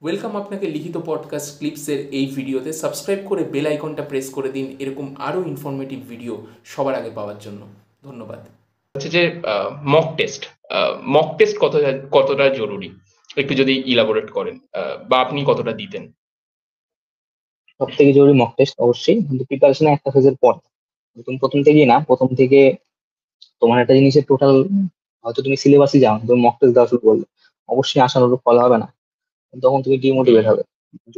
Welcome আপনাকে লিখিত podcast ক্লিপসের এই ভিডিওতে। সাবস্ক্রাইব করে বেল আইকনটা প্রেস করে দিন এরকম আরও ইনফরমেটিভ ভিডিও সবার আগে পাওয়ার জন্য। ধন্যবাদ। হচ্ছে যে মক টেস্ট কতটা জরুরি একটু যদি ইলাবোরেট করেন, বা আপনি কতটা দিতেন? সব থেকে জরুরি মক টেস্ট অবশ্যই, কিন্তু প্রিপারেশন একটা ফেজের পর। তুমি প্রথম থেকেই না, প্রথম থেকে তোমার একটা জিনিসের টোটাল, হয়তো তুমি সিলেবাসই যাও, তুমি মক টেস্ট দেওয়া শুরু করলে অবশ্যই আশানুরূপ ফল হবে না, তখন তুমি ডিমোটিভেট হবে।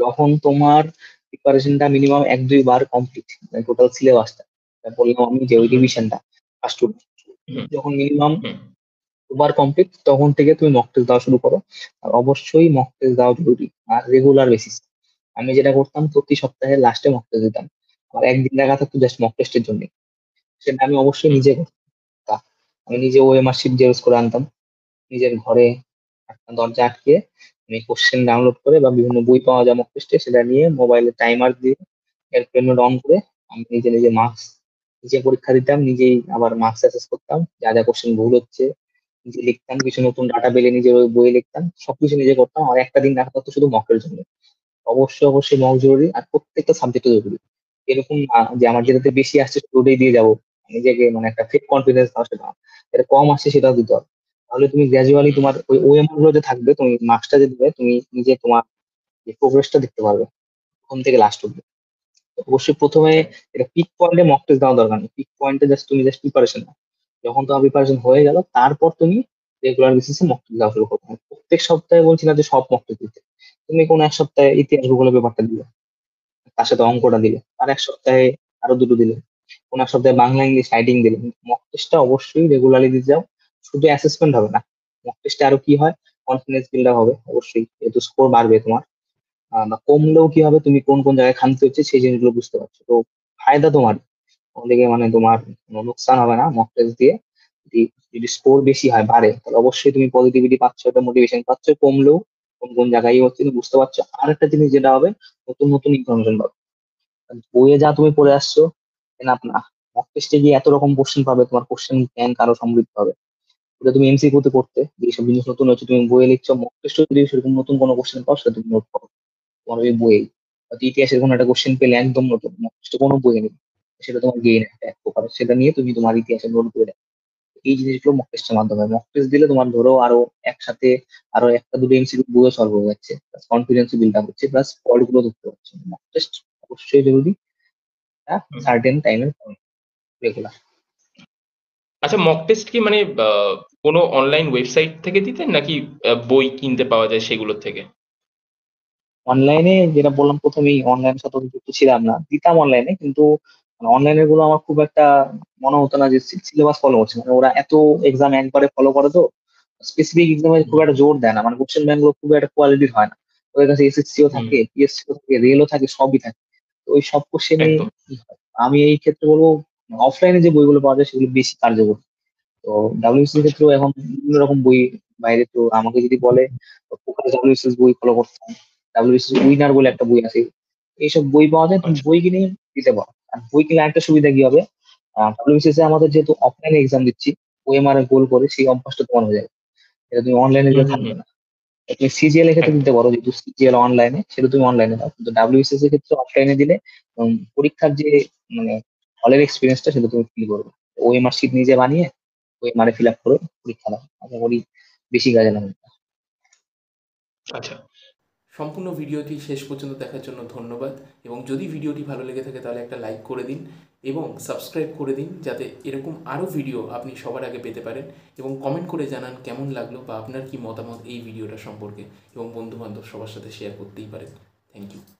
যখন তোমার প্রিপারেশনটা মিনিমাম 1-2 বার কমপ্লিট, টোটাল সিলেবাসটা বললাম আমি যে ওই রিভিশনটা ফার্স্ট, হুম, যখন মিনিমাম হুম, 2 বার কমপ্লিট, তখন থেকে তুমি মক টেস্ট দেওয়া শুরু করো। আর অবশ্যই মক টেস্ট দেওয়া জরুরি, আর রেগুলার বেসিস। আমি যেটা করতাম, প্রতি সপ্তাহে লাস্টে মক টেস্ট দিতাম। আমার একদিন দেখা থাকতো জাস্ট মক টেস্টের জন্য, সেটা আমি অবশ্যই হুম, নিজে করতাম। আমি নিজে ওএমআর শিট জেরক্স করে আনতাম, নিজের ঘরে একটা দরজা আটকে আমি কোশ্চেন ডাউনলোড করে বা বিভিন্ন বই পাওয়া যায় মক টেস্টে, সেটা নিয়ে মোবাইলে টাইমার দিয়ে এয়ারপ্লেন মোড অন করে আমি নিজে নিজে মার্কস, নিজে পরীক্ষা দিতাম, নিজেই আবার মার্কস অ্যাসেস করতাম, যা যা কোশ্চেন ভুল হচ্ছে নিজে লিখতাম, কিছু নতুন ডাটা পেলে নিজের ওই বইয়ে লিখতাম, সবকিছু নিজে করতাম। আর একটা দিন রাখা থাকতো শুধু মকের জন্য। অবশ্যই অবশ্যই মক জরুরি, আর প্রত্যেকটা সাবজেক্টে জরুরি। এরকম না যে আমার যেটাতে বেশি আসছে ওটাই দিয়ে যাবো, নিজেকে মানে একটা ফেক কনফিডেন্স দেওয়া, সেটা না। এটা কম আসছে সেটাও দিতে হবে। তাহলে তুমি গ্র্যাজুয়ালি তোমার ওই ওএমআর গুলো যে থাকবে, তুমি মার্কসটা যে দিবে, তুমি নিজে তোমার প্রোগ্রেসটা দেখতে পারবে প্রথম থেকে লাস্ট অব্দি। অবশ্যই প্রথমে এটা পিক পয়েন্টে মক টেস্ট দেওয়া দরকার নেই, পিক পয়েন্টে জাস্ট তুমি জাস্ট প্রিপারেশন নাও। যখন তোমার প্রিপারেশন হয়ে গেল, তারপর তুমি রেগুলার বেসিসে মক টেস্ট দেওয়া শুরু করবে। প্রত্যেক সপ্তাহে বলছি না যে সব মক টেস্ট দিতে, তুমি কোন এক সপ্তাহে ইতিহাস ভূগোলের পেপারটা দিলে, তার সাথে অঙ্কটা দিলে, আর এক সপ্তাহে আরো দুটো দিলে, কোন এক সপ্তাহে বাংলা ইংলিশ রাইটিং দিলে। মক টেস্টটা অবশ্যই রেগুলারলি দিতে যাও। শুধু অ্যাসেসমেন্ট হবে না, মক টেস্টে আরো কি হয়, কনফিডেন্স বিল্ডার হবে অবশ্যই, যেহেতু স্কোর বাড়বে তোমার। বা কমলেও কি হবে, তুমি কোন কোন জায়গায় খামতি হচ্ছে সেই জিনিসগুলো বুঝতে পারছো, তো ফায়দা তোমার। ওদিকে মানে তোমার কোনো লোকসান হবে না মক টেস্ট দিয়ে। যদি যদি স্কোর বেশি হয়, বাড়ে, তাহলে অবশ্যই তুমি পজিটিভিটি পাচ্ছ, একটা মোটিভেশন পাচ্ছ। কমলেও কোন কোন জায়গায় হচ্ছে তুমি বুঝতে পারছো। আর একটা জিনিস যেটা হবে, নতুন নতুন ইনফরমেশন পাবে। বইয়ে যা তুমি পড়ে আসছো এনাফ না, মক টেস্টে গিয়ে এত রকম কোশ্চেন পাবে, তোমার কোশ্চেন ব্যাংক আরো সমৃদ্ধ হবে। এটা তুমি এমসিকিউ তে করতে যেসব জিনিস নতুন হচ্ছে, তুমি বইয়ে লিখছো, মক টেস্টে যদি সেরকম নতুন কোনো কোশ্চেন পাও, সেটা তুমি নোট করো তোমার ওই বইয়ে। হয়তো ইতিহাসের কোনো একটা কোশ্চেন পেলে একদম নতুন, মক টেস্টে কোনো বইয়ে নেই, সেটা তোমার গেইন একটা এক প্রকার, সেটা নিয়ে তুমি তোমার ইতিহাসে নোট করে দেখো। এই জিনিসগুলো মক টেস্টের মাধ্যমে, মক টেস্ট দিলে তোমার ধরো আরো একসাথে আরো একটা দুটো এমসিকিউ বইও সলভ হয়ে যাচ্ছে, প্লাস কনফিডেন্স বিল্ড আপ হচ্ছে, প্লাস পয়েন্ট গুলো ধরতে পারছে। মক টেস্ট অবশ্যই জরুরি, সার্টেন টাইমের রেগুলার। আচ্ছা, মক টেস্ট কি মানে কোনো অনলাইন ওয়েবসাইট থেকে দিতেন, নাকি বই কিনতে পাওয়া যায় সেগুলোর থেকে? অনলাইনে যেটা বললাম, প্রথমেই অনলাইনের সাথে অত যুক্ত ছিলাম না, দিতাম অনলাইনে, কিন্তু অনলাইনের গুলো আমার খুব একটা মনে হতো না যে সিলেবাস ফলো করছে। মানে ওরা এত এক্সাম একবারে ফলো করে, তো স্পেসিফিক এক্সামে খুব একটা জোর দেয় না, মানে কোশ্চেন ব্যাংক গুলো খুব একটা কোয়ালিটির হয় না। ওদের কাছে এসএসসিও হুম, থাকে, পিএসসিও থাকে, রেলও থাকে, সবই থাকে। তো ওই সব কোশ্চেনে একদম। আমি এই ক্ষেত্রে বলবো, অফলাইনে যে বইগুলো পাওয়া যায় সেগুলো বেশি কার্যকর। তো ডাব্লিউবিসিএস এর আচ্ছা, ক্ষেত্রেও এখন বিভিন্ন রকম বই বাইরে। তো আমাকে যদি বলে, ডাব্লিউবিসিএস বই ফলো করতাম, ডাব্লিউবিসিএস উইনার বলে একটা বই আছে, এইসব বই পাওয়া যায়, তুমি আচ্ছা। বই কিনে দিতে পারো। আর বই কিনলে একটা সুবিধা কি হবে, ডাব্লিউবিসিএস এ আমাদের যেহেতু অফলাইনে এক্সাম দিচ্ছি, ওএমআর এ গোল করে, সেই অভ্যাসটা তোমার হয়ে যাবে, এটা তুমি অনলাইনে হুম, দিতে হুম, থাকবে হুম, না। তুমি সিজিএল এর ক্ষেত্রে একদম। দিতে পারো, যেহেতু সিজিএল অনলাইনে, সেটা তুমি অনলাইনে দাও, কিন্তু ডাব্লিউবিসিএস এর ক্ষেত্রে অফলাইনে দিলে পরীক্ষার যে মানে হলের এক্সপিরিয়েন্সটা, সেটা তুমি ফিল করবে। ওএমআর শিট নিজে বানিয়ে ওএমআর এ ফিল আপ করে পরীক্ষা দাও, আশা করি বেশি কাজে লাগবে। আচ্ছা। সম্পূর্ণ ভিডিওটি শেষ পর্যন্ত দেখার জন্য ধন্যবাদ। এবং যদি ভিডিওটি ভালো লেগে থাকে তাহলে একটা লাইক করে দিন এবং সাবস্ক্রাইব করে দিন, যাতে এরকম আরও ভিডিও আপনি সবার আগে পেতে পারেন। এবং কমেন্ট করে জানান কেমন লাগলো বা আপনার কি মতামত এই ভিডিওটা সম্পর্কে, এবং বন্ধুবান্ধব সবার সাথে শেয়ার করতেই পারেন। Thank you.